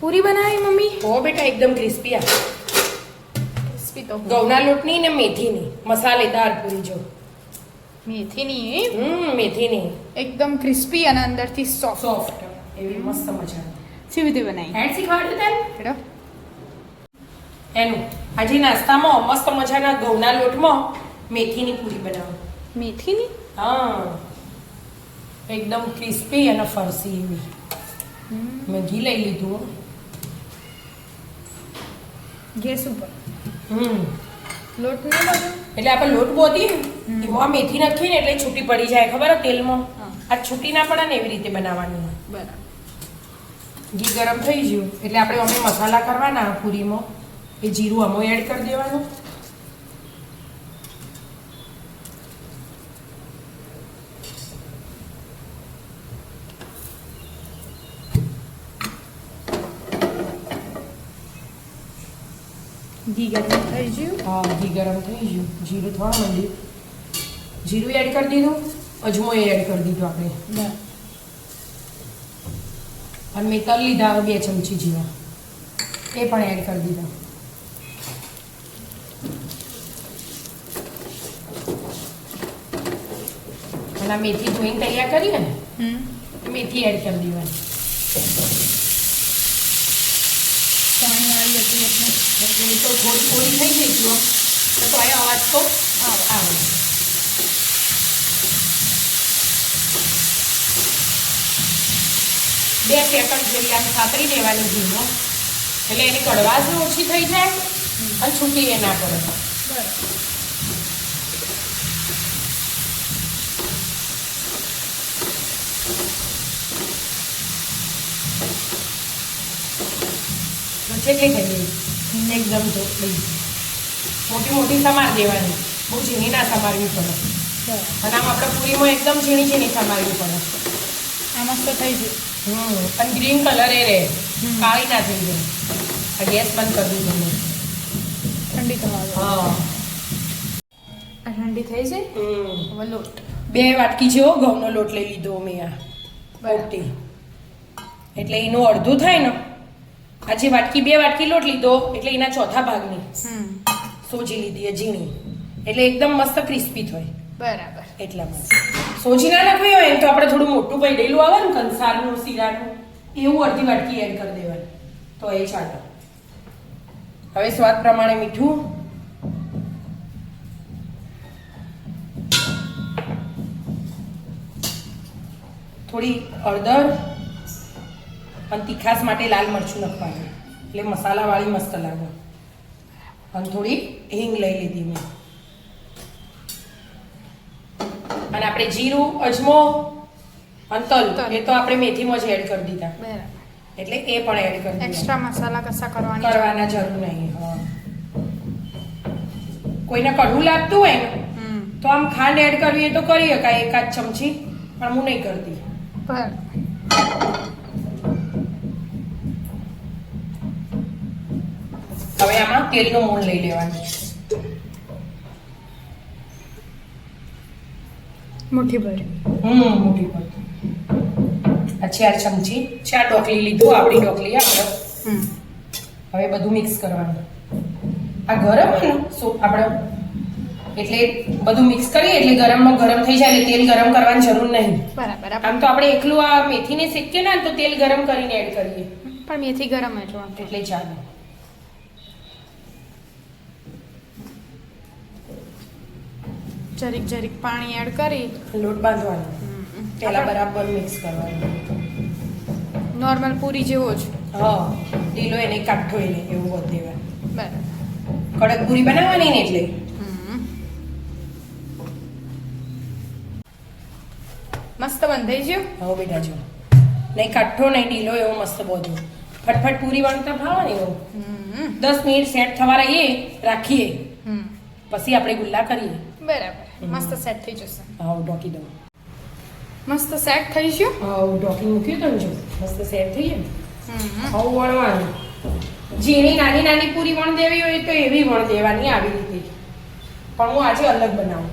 પૂરી બનાવી મમ્મી? ઓ બેટા એકદમ ક્રિસ્પી આ. ક્રિસ્પી તો ઘઉંના લોટની ને મેથીની મસાલેદાર પૂરી જો. મેથીની મેથીની એકદમ ક્રિસ્પી અને અંદરથી સોફ્ટ સોફ્ટ એવી મસ્ત મજાની. કેવી રીતે બનાવી? હેડ શીખવાડ્યું તને હેડો. એનું આજે નાસ્તામાં મસ્ત મજાના ઘઉંના લોટમાં મેથીની પૂરી બનાવો. મેથીની? હા એકદમ ક્રિસ્પી અને ફરસી એવી. મેં ઘી લઈ લીધું. ગેસ ઉપર લોટ ન લાગે એટલે આપણે લોટ બોધી એમાં મેથી નાખીએ ને એટલે છૂટી પડી જાય ખબર હે તેલમાં. આ છૂટી ના પડે ને એવી રીતે બનાવવાની. બરાબર. ઘી ગરમ થઈ ગયું એટલે આપણે અમે મસાલા કરવાના પૂરીમાં. એ જીરું અમો એડ કરી દેવાનું. ઘી ગરમ થઈ ગયું. હા ઘી ગરમ થઈ ગયું. જીરું થવા માંડ્યું. જીરું એડ કરી દીધું. અજમો એડ કરી દીધું આપણે. અને મેં તલ લીધા 2 ચમચી જેવા એ પણ એડ કરી દીધા. અને આ મેથી ધોઈને તૈયાર કરીએ ને મેથી એડ કરી દેવાની. પાણી વાળી હતી એટલે એટલે તો થોડી થોડી થઈ ગઈ જુઓ તો એ અવાજ તો આવે. 2 સેકન્ડ જેવી આમ સાતરી દેવાની ઘીમાં એટલે એની કડવાશ ઓછી થઈ જાય અને છૂટી એ ના પડે. બરાબર. કેટલી થઈ ગઈ એકદમ તો મોટી મોટી સમાર દેવાની. બહુ ઝીણી ના સમારવી પડે. અને આમ આપણે પૂરીમાં એકદમ ઝીણી ઝીણી સમારવી પડે. આ મસ્ત થઈ ગયું. અને ગ્રીન કલર એ રહે કાળી ના થઈ જાય. આ ગેસ બંધ કરી દીધો મેં. ઠંડી થવા દો. હા આ ઠંડી થઈ જાય. હવે લોટ 2 વાટકી જેવો ઘઉંનો લોટ લઈ લીધો મેં. આ મોટી એટલે એનું અડધું થાય ને. આજે વાટકી 2 વાટકી લોટ લીધો એટલે એના ચોથા ભાગની સોજી લીધી ઝીણી એટલે એકદમ મસ્ત ક્રિસ્પી થાય. બરાબર. એટલા માટે સોજી ના નાખવી હોય ને તો આપણે થોડું મોટું પૈડેલું આવે ને કંસારનું શીરાનું એવું અડધી વાટકી એડ કરી દેવાનું તો એ ચાલે. હવે સ્વાદ પ્રમાણે મીઠું. થોડી હળદર અને તીખાસ માટે લાલ મરચું નાખવાનું એટલે મસાલાવાળી મસ્ત લાગે. અને થોડી હિંગ લઈ લીધી મેં. અને આપણે જીરું અજમો અને તલ એ તો આપણે મેથીમાં જ એડ કરી દીધા બરાબર. એટલે એ પણ એડ કરી દીધા. એક્સ્ટ્રા મસાલા કશા કરવાના જરૂર નહીં. હા કોઈને કડવું લાગતું હોય ને તો આમ ખાંડ એડ કરવી તો કરી શકાય 1 ચમચી પણ હું નહીં કરતી. બરાબર. હવે આમાં તેલનું મોણ લઈ લેવાનું. મુઠ્ઠી ભર. મોટી પર આ 4 ચમચી 4 ઢોકળી લીધું. આપણી ઢોકળી આપણે હવે બધું મિક્સ કરવાનું. આ ગરમ હોય ને આપણે એટલે બધું મિક્સ કરીએ એટલે ગરમમાં ગરમ થઈ જાય એટલે તેલ ગરમ કરવાની જરૂર નહીં. બરાબર. આમ તો આપણે એકલું આ મેથીને શેકીએ ને તો તેલ ગરમ કરીને એડ કરીએ પણ મેથી ગરમ એટલે ચાલે. જરીક જરીક પાણી એડ કરી લોટ બાંધવાનો. પહેલા બરાબર મિક્સ કરવાનું. નોર્મલ પૂરી જેવો જ. હા ઢીલો એને કાઠો એને એવું હોત દેવાનું. બરાબર. કડક પૂરી બનાવવાની ને એટલે મસ્ત બંધાઈ ગયો. હવે બેટા જો નહીં કાઠો નહીં ઢીલો એવો મસ્ત બધું ફટફટ પૂરી વણતા ભાવે ને એવો. 10 મિનિટ સેટ થવા રાખીએ પછી આપણે ગુલ્લા કરીએ. બરાબર. મસ્ત સેટ થઈ જશે. હા ઢોકી દઉં. મસ્ત સેટ થઈ ગયું. હા ઢોકી મૂક્યું તો ને જો મસ્ત સેટ થઈ ગયું. હવે વણવાનું. ઝીણી નાની નાની પૂરી વણ દેવી હોય તો એવી વણ દેવાની આવી રીતે. પણ હું આજે અલગ બનાવું.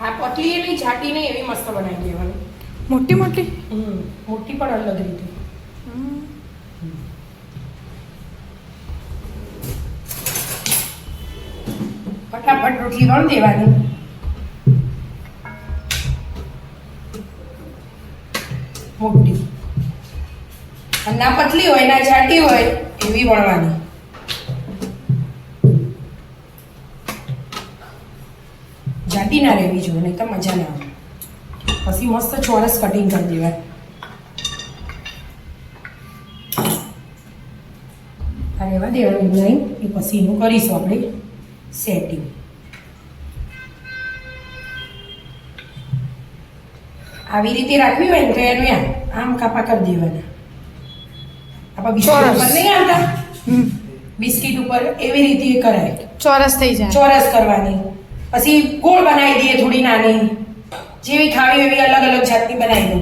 આ પતલી એવી જાટી નહીં એવી મસ્ત બનાવી દેવાની. મોટી મોટી મોટી પણ અલગ રીતે. ફટાફટ રોટલી વણ દેવાની. મોટી અને ના પતલી હોય ના જાડી હોય એવી વણવાની. જાડી ના રહેવી જોઈએ નહીં તો મજા ના આવે. પછી મસ્ત ચોરસ કટિંગ કરી દેવાય. આ રહેવા દેવાનું નહીં એ પછી એનું કરીશું આપણે સેટિંગ. આવી રીતે રાખવી હોય ને તો એનું આમ કાપા કરી દેવાના. આપણે બિસ્કિટ ઉપર નહીં આવતા બિસ્કિટ ઉપર એવી રીતે કરાય. ચોરસ થઈ જાય. ચોરસ કરવાની. પછી ગોળ બનાવી દઈએ થોડી નાની. જેવી ખાવી એવી અલગ અલગ જાતની બનાવી દો.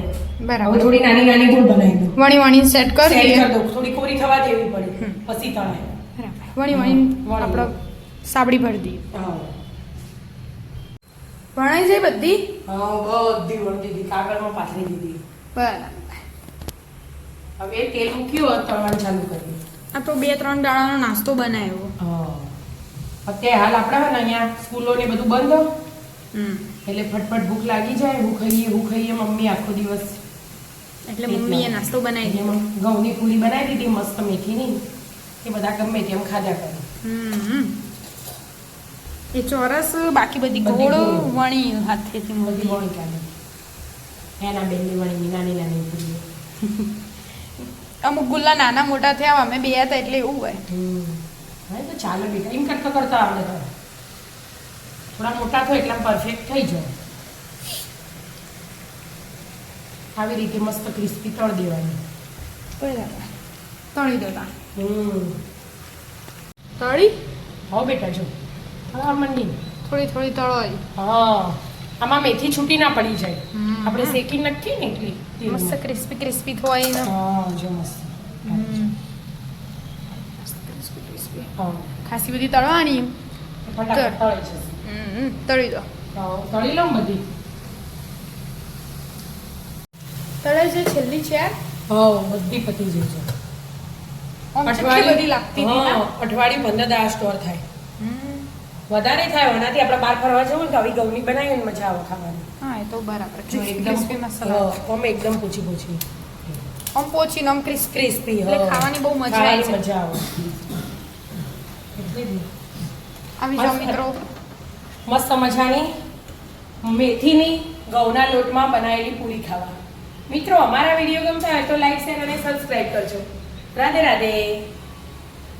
બરાબર. થોડી નાની નાની ગોળ બનાવી દો. વણી સેટ કરી સેટ દઈએ. કરી દો. થોડી કોરી થવા દેવી પડે પછી તળાય. બરાબર. વણી આપણે સાબડી ભરી દઈએ. હા વણાઈ જાય બધી. હા બધી વળી દીધી. કાગળમાં પાથરી દીધી. બરાબર. હવે તેલ મૂક્યું તળવાનું ચાલુ કર્યું. આ તો 2-3 દાડાનો નાસ્તો બનાવ્યો. અત્યારે હાલ આપણે ને અહીંયા સ્કૂલો ને બધું બંધ એટલે ફટફટ ભૂખ લાગી જાય. હું ખાઈએ મમ્મી આખો દિવસ. એટલે મમ્મીએ નાસ્તો બનાવી દીધો. ઘઉંની પૂરી બનાવી દીધી મસ્ત મેથીની. એ બધા ગમે તેમ ખાધા કરે. એ ચોરસ બાકી બધી ગોળ વણી હાથેથી બધી વણી કાઢે. એના બેનની વણી નાની નાની પૂરી. અમુક ગુલ્લા નાના મોટા થયા અમે બે હતા એટલે એવું હોય. હા તો ચાલો બેટા એમ કરતા આવડે તો થોડા મોટા થાય એટલે પરફેક્ટ થઈ જાય. આવી રીતે મસ્ત ક્રિસ્પી તળ દેવાની. બરાબર. તળી દેતા. તળી તળી હો બેટા જો મંડી થોડી તળવાય. હા આમાં મેથી છૂટી ના પડી જાય. આપણે શેકી નાખીએ ને એટલી મસ્ત ક્રિસ્પી થાય ને. હા જો મસ્ત હા ખાસી બધી તળવાની. ફટાફટ તળી જશે. તળી દો. તળી લઉં બધી. તળાઈ છે છેલ્લી છે. હા બધી પતી જાય છે. બધી લાગતી અઠવાડિયું 15 દાડા સ્ટોર થાય. વધારે થાય એનાથી આપણે બહાર ફરવા જવું ને તો આવી ગૌની બનાવીને મજા આવે ખાવાની. હા એ તો બરાબર. ક્રિસ્પી મસાલા આમ એકદમ પૂછી આમ પોચીને આમ ક્રિસ્પી એટલે ખાવાની બહુ મજા આવે. મજા આવે. આવી જાઓ મિત્રો. મસ્ત મજાની મેથીની ઘઉંના લોટમાં બનાવેલી પૂરી ખાવા. મિત્રો અમારા વિડીયો ગમતા હોય તો લાઈક શેર અને સબસ્ક્રાઇબ કરજો. રાધે રાધે.